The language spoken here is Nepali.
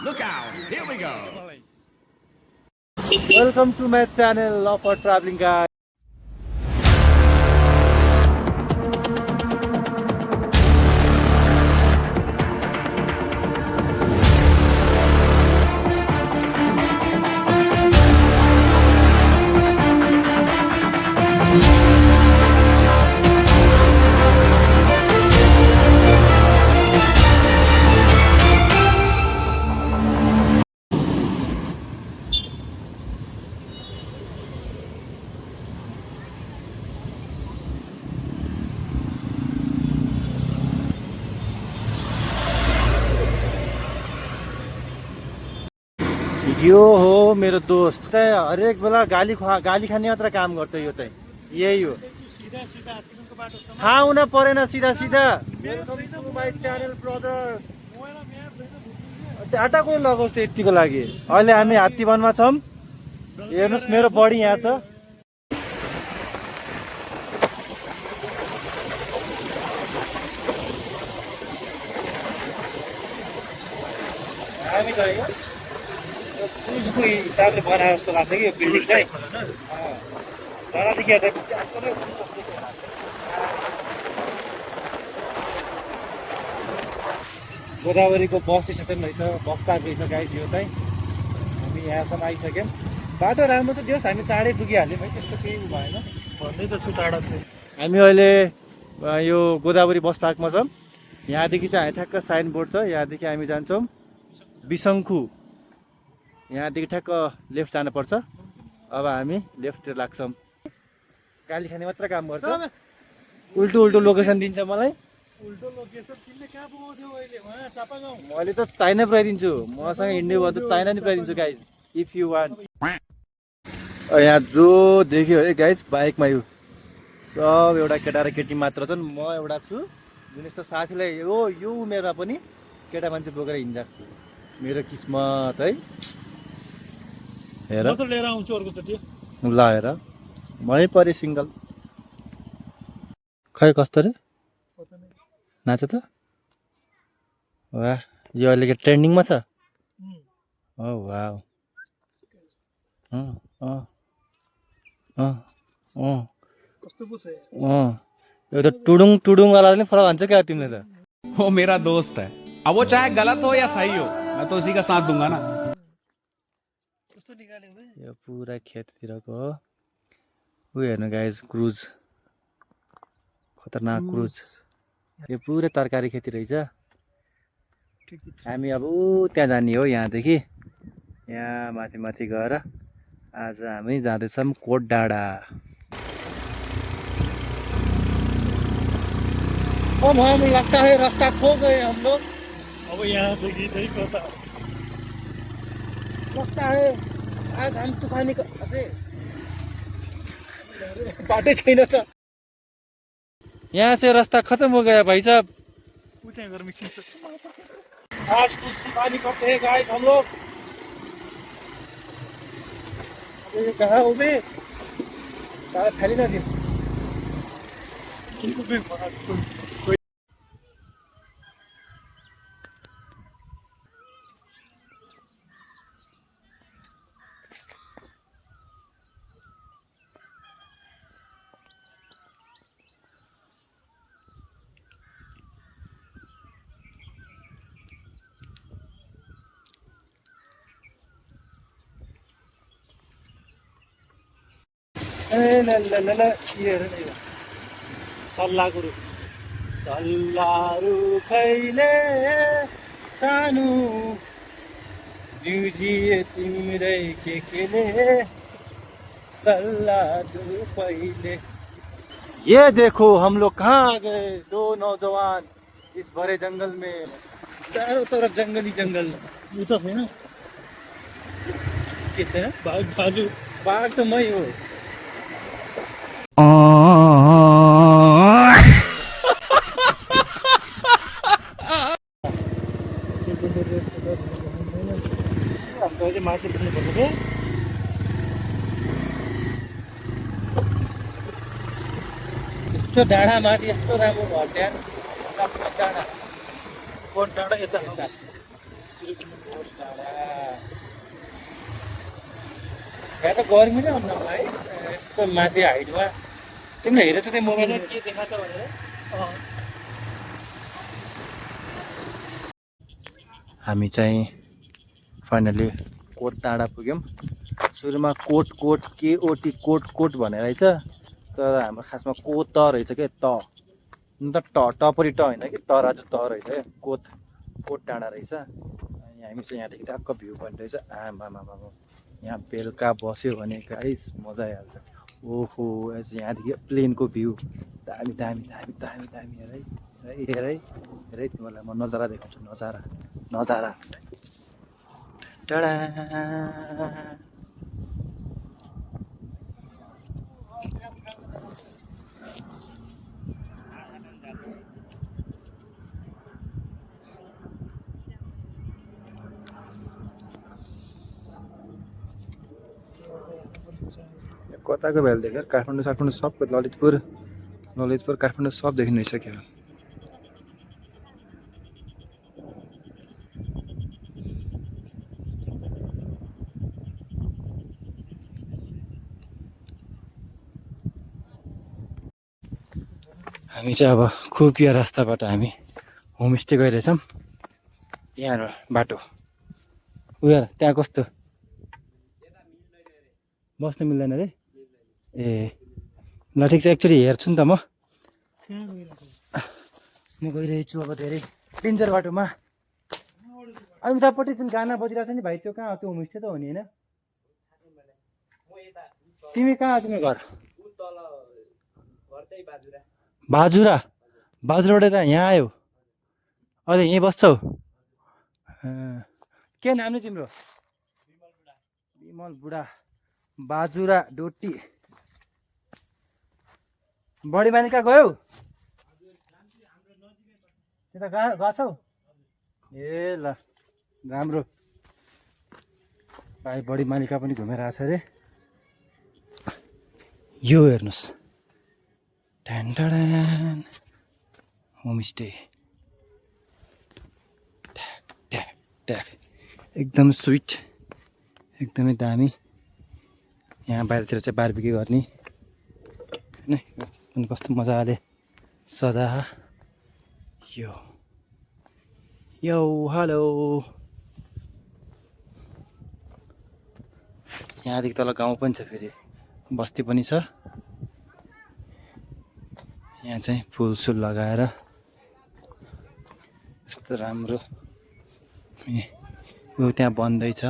Look out! Here we go! Welcome to my channel, Love for Traveling Guys. यो हो मेरो दोस्त चाहिँ हरेक बेला गाली खाने मात्र काम गर्छ यो चाहिँ यही हो हुन परेन सिधा सिधा च्यानल ब्रदर्स डाटा कोही लगाओस् त यतिको लागि अहिले हामी हात्तीवनमा छौँ हेर्नुहोस् मेरो बडी यहाँ छ हामी गयो उसको हिसाबले बनाए जस्तो लाग्छ कि यो बिल्डिङ चाहिँ टाढादेखि हेर्दा गोदावरीको बस स्टेसन रहेछ बस पार्क रहेछ गाइस यो चाहिँ हामी यहाँसम्म आइसक्यौँ बाटो राम्रो छ जस हामी चाँडै पुगिहाल्यौँ है त्यस्तो केही भएन भन्दै त छु टाढा छ हामी अहिले यो गोदावरी बस पार्कमा छौँ यहाँदेखि चाहिँ हामी ठ्याक्क साइनबोर्ड छ यहाँदेखि हामी जान्छौँ बिसङ्खु यहाँदेखि ठ्याक्क लेफ्ट जानुपर्छ अब हामी लेफ्टतिर लाग्छौँ गाली खाने मात्र काम गर्छ उल्टो उल्टो लोकेसन दिन्छ मलाई मैले त चाइना पुऱ्याइदिन्छु मसँग हिँड्ने भयो त चाइना नि पुऱ्याइदिन्छु गाइज इफ यु वान्ट यहाँ जो देख्यो है गाइज बाइकमा यो सब एउटा केटा र केटी मात्र छन् म एउटा छु जुन यस्तो साथीलाई यो उमेरमा पनि केटा मान्छे बोकेर हिँडिरहेको छु मेरो किस्मत है हेर लिएर आउँछु अर्कोचोटि ल हेर मै परे सिङ्गल खै कस्तो रे नाच त वाह यो अहिले के ट्रेन्डिङमा छ ओ वाह यो त टुडुङ टुडुङवाला पनि फरक भन्छ क्या तिमीले त वो मेरा दोस्त है अब वो चाहे गलत हो या सही हो मैं तो उसी का साथ दूंगा ना यो पुरा खेततिरको हो ऊ हेर्नु गाइज क्रुज खतरनाक क्रुज यो पुरै तरकारी खेती रहेछ हामी अब त्यहाँ जाने हो यहाँदेखि यहाँ माथि माथि गएर आज हामी जाँदैछौँ कोट डाँडा अब हमें लगता है रास्ता खो गए हम लोग अब यहाँ देखिए नहीं पता लगता है आज हम तूफानी ऐसे बाटे छैन त यहाँ से रास्ता खत्म हो गया भाई साहब आज कुछ तूफानी करते हैं गाइस हम लोग ये कहाँ हो बे सारा थैली ना दे सल्लाहको खैले सानो बिउजिए तिम्रै केले सल्लाह पहिले ये देखो हम लोग कहाँ आ गए दो नौजवान इस भरे जंगल में चारों तरफ जंगल ही जंगल उता छैन के छैन बाघ त मै हो माथि पुग्नुपर्छ के यस्तो डाँडा माथि यस्तो राम्रो घर त्यहाँ डाँडा कोट डाँडा यता यहाँ त गर्मी नै हुन्न है यस्तो माथि हाइटमा तिमीले हेरेछौ त्यो मोबाइलमा के देखाएको छ भनेर हामी चाहिँ फाइनली कोट टाढा पुग्यौँ सुरुमा कोट कोट केओटी कोट कोट भनेर रहेछ तर हाम्रो खासमा को त रहेछ क्या त न त टपरी ट होइन कि तराजु त रहेछ क्या कोट टाढा रहेछ अनि हामी चाहिँ यहाँदेखि टक्क भ्यू पोइन्ट रहेछ आमामा यहाँ बेलुका बस्यो भने गाइस मजा आइहाल्छ ओहो यहाँदेखि प्लेनको भ्यू दामी दामी दामी दामी दामी हेरै तिमीहरूलाई म नजारा देखाउँछु नजारा टाढा कताको भ्याल देख्यो काठमाडौँ सब ललितपुर काठमाडौँ सब देखिनु रहेछ हामी चाहिँ अब खुपिया रास्ताबाट हामी होमस्टे गइरहेछौँ यहाँ बाटो उयो त्यहाँ कस्तो बस्नु मिल्दैन रे ए ल ठिक छ एकचोटि हेर्छु नि त म गइरहेको छु अब धेरै डेन्जर बाटोमा अनि उतापट्टि जुन गाना बजिरहेको छ नि भाइ त्यो कहाँ हो त्यो होमस्टे त हो नि होइन तिमी कहाँ तिम्रो घर बाजुराबाट त यहाँ आयो अहिले यहीँ बस्छौ के नाम नि तिम्रो विमल बुढा बाजुरा डोटी बढी मानि कहाँ गयौ त्यता गछौ ए ल राम्रो भाइ बढी मालिका पनि घुमेर आएको छ अरे यो हेर्नुहोस् ट्यान होमस्टे ट्याक एकदम स्विट एकदमै दामी यहाँ बाहिरतिर चाहिँ बारबिक्यू गर्ने होइन कस्तो मजाले सजा यो हेलो यहाँदेखि तल गाउँ पनि छ फेरि बस्ती पनि छ यहाँ चाहिँ फुलसुल लगाएर यस्तो राम्रो यो त्यहाँ बन्दैछ